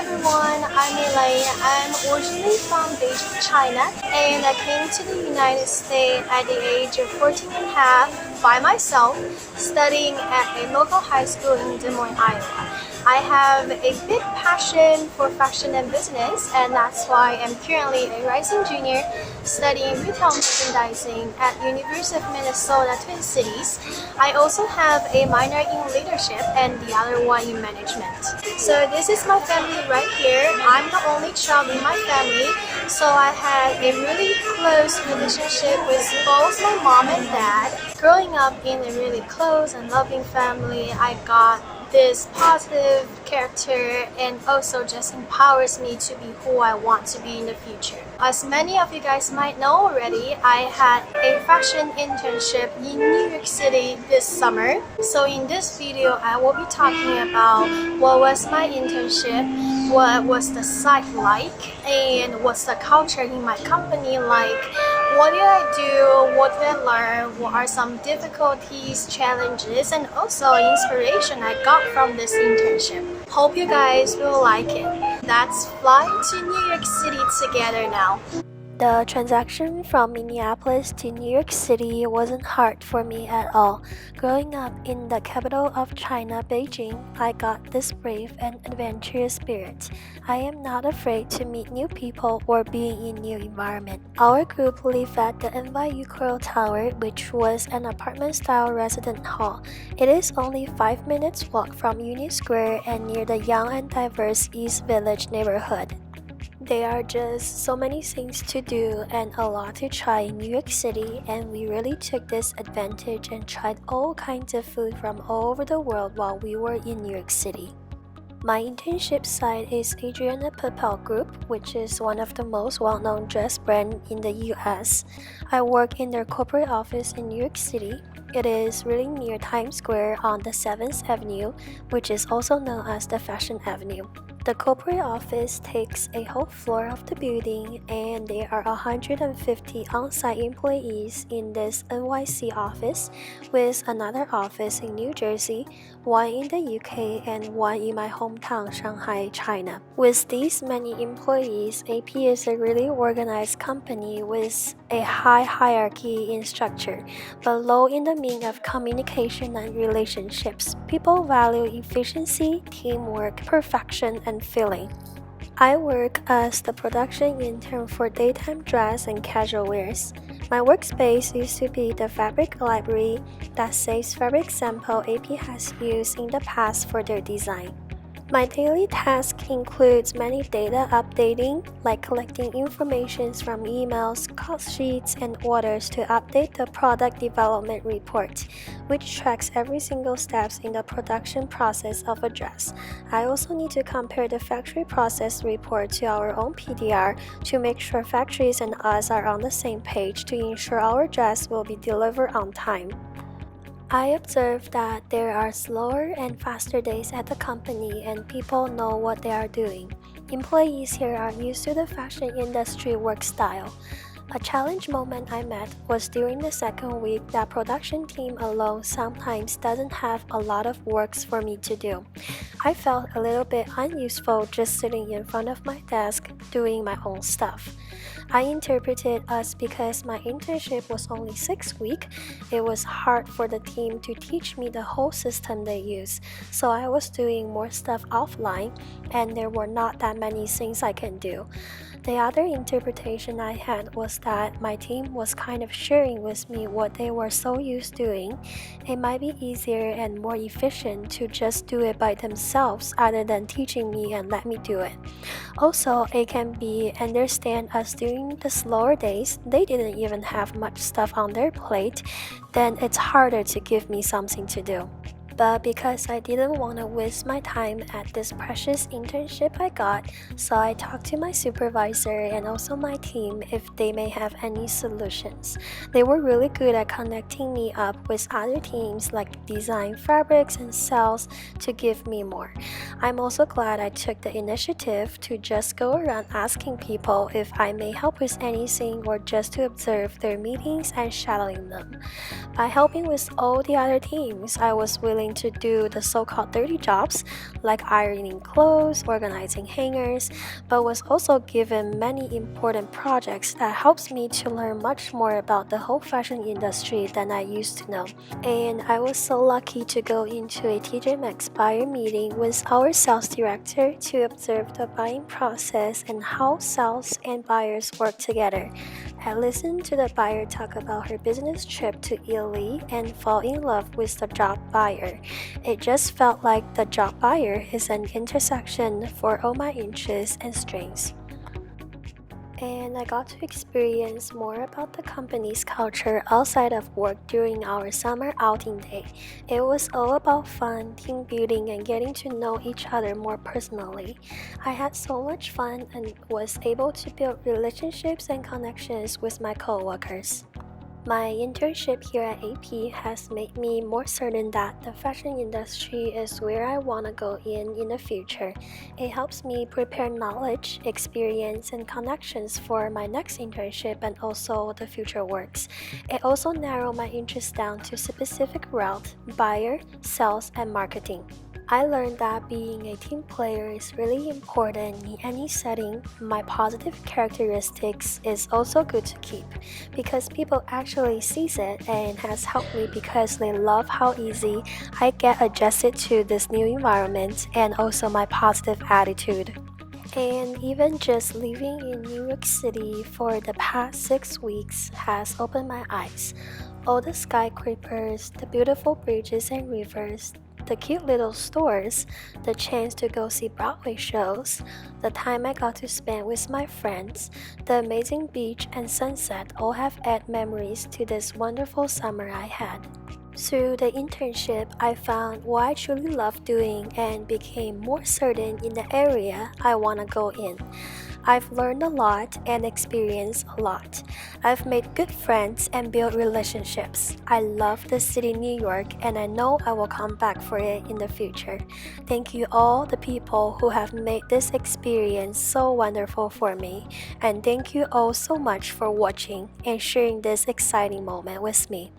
everyone, I'm Elaine. I'm originally from Beijing, China, and I came to the United States at the age of 14 and a half by myself, studying at a local high school in Des Moines, Iowa. I have a big passion for fashion and business, and that's why I'm currently a rising junior studying retail merchandising at University of Minnesota Twin Cities. I also have a minor in leadership and the other one in management. So this is my family right here. I'm the only child in my family, so I had a really close relationship with both my mom and dad. Growing up in a really close and loving family, I got this positive character and also just empowers me to be who I want to be in the future. As many of you guys might know already, I had a fashion internship in New York City this summer. So in this video, I will be talking about what was my internship, what was the site like, and what's the culture in my company like. What did I do? What did I learn? What are some difficulties, challenges, and also inspiration I got from this internship? Hope you guys will like it. Let's fly to New York City together now. The transaction from Minneapolis to New York City wasn't hard for me at all. Growing up in the capital of China, Beijing, I got this brave and adventurous spirit. I am not afraid to meet new people or being in new environment. Our group lived at the NYC Coral Tower, which was an apartment-style resident hall. It is only 5 minutes walk from Union Square and near the young and diverse East Village neighborhood. There are just so many things to do and a lot to try in New York City, and we really took this advantage and tried all kinds of food from all over the world while we were in New York City. My internship site is Adriana Papel Group, which is one of the most well-known dress brands in the US. I work in their corporate office in New York City. It is really near Times Square on the 7th Avenue, which is also known as the Fashion Avenue. The corporate office takes a whole floor of the building, and there are 150 on-site employees in this NYC office, with another office in New Jersey, one in the UK, and one in my hometown, Shanghai, China. With these many employees, AP is a really organized company with a high hierarchy in structure, but low in the mean of communication and relationships. People value efficiency, teamwork, perfection, and feeling. I work as the production intern for daytime dress and casual wears. My workspace used to be the fabric library that saves fabric sample AP has used in the past for their design. My daily task includes many data updating, like collecting information from emails, cost sheets, and orders to update the product development report, which tracks every single steps in the production process of a dress. I also need to compare the factory process report to our own PDR to make sure factories and us are on the same page to ensure our dress will be delivered on time. I observed that there are slower and faster days at the company, and people know what they are doing. Employees here are used to the fashion industry work style. A challenge moment I met was during the second week that production team alone sometimes doesn't have a lot of works for me to do. I felt a little bit unuseful just sitting in front of my desk doing my own stuff. I interpreted us because my internship was only 6 weeks. It was hard for the team to teach me the whole system they use, so I was doing more stuff offline, and there were not that many things I can do. The other interpretation I had was that my team was kind of sharing with me what they were so used doing. It might be easier and more efficient to just do it by themselves other than teaching me and let me do it. Also, it can be understand us during the slower days, they didn't even have much stuff on their plate, then it's harder to give me something to do. But because I didn't want to waste my time at this precious internship I got, so I talked to my supervisor and also my team if they may have any solutions. They were really good at connecting me up with other teams like design fabrics and sales to give me more. I'm also glad I took the initiative to just go around asking people if I may help with anything or just to observe their meetings and shadowing them. By helping with all the other teams, I was willing having to do the so-called dirty jobs like ironing clothes, organizing hangers, but was also given many important projects that helps me to learn much more about the whole fashion industry than I used to know. And I was so lucky to go into a TJ Maxx buyer meeting with our sales director to observe the buying process and how sales and buyers work together. I listened to the buyer talk about her business trip to Italy and fall in love with the job buyer. It just felt like the job buyer is an intersection for all my interests and strengths. And I got to experience more about the company's culture outside of work during our summer outing day. It was all about fun, team building, and getting to know each other more personally. I had so much fun and was able to build relationships and connections with my coworkers. My internship here at AP has made me more certain that the fashion industry is where I want to go in the future. It helps me prepare knowledge, experience, and connections for my next internship and also the future works. It also narrowed my interest down to specific route, buyer, sales, and marketing. I learned that being a team player is really important in any setting. My positive characteristics is also good to keep because people actually sees it and has helped me because they love how easy I get adjusted to this new environment and also my positive attitude. And even just living in New York City for the past 6 weeks has opened my eyes. All the skyscrapers, the beautiful bridges and rivers, the cute little stores, the chance to go see Broadway shows, the time I got to spend with my friends, the amazing beach and sunset all have added memories to this wonderful summer I had. Through the internship, I found what I truly love doing and became more certain in the area I want to go in. I've learned a lot and experienced a lot. I've made good friends and built relationships. I love the city New York and I know I will come back for it in the future. Thank you all the people who have made this experience so wonderful for me. And thank you all so much for watching and sharing this exciting moment with me.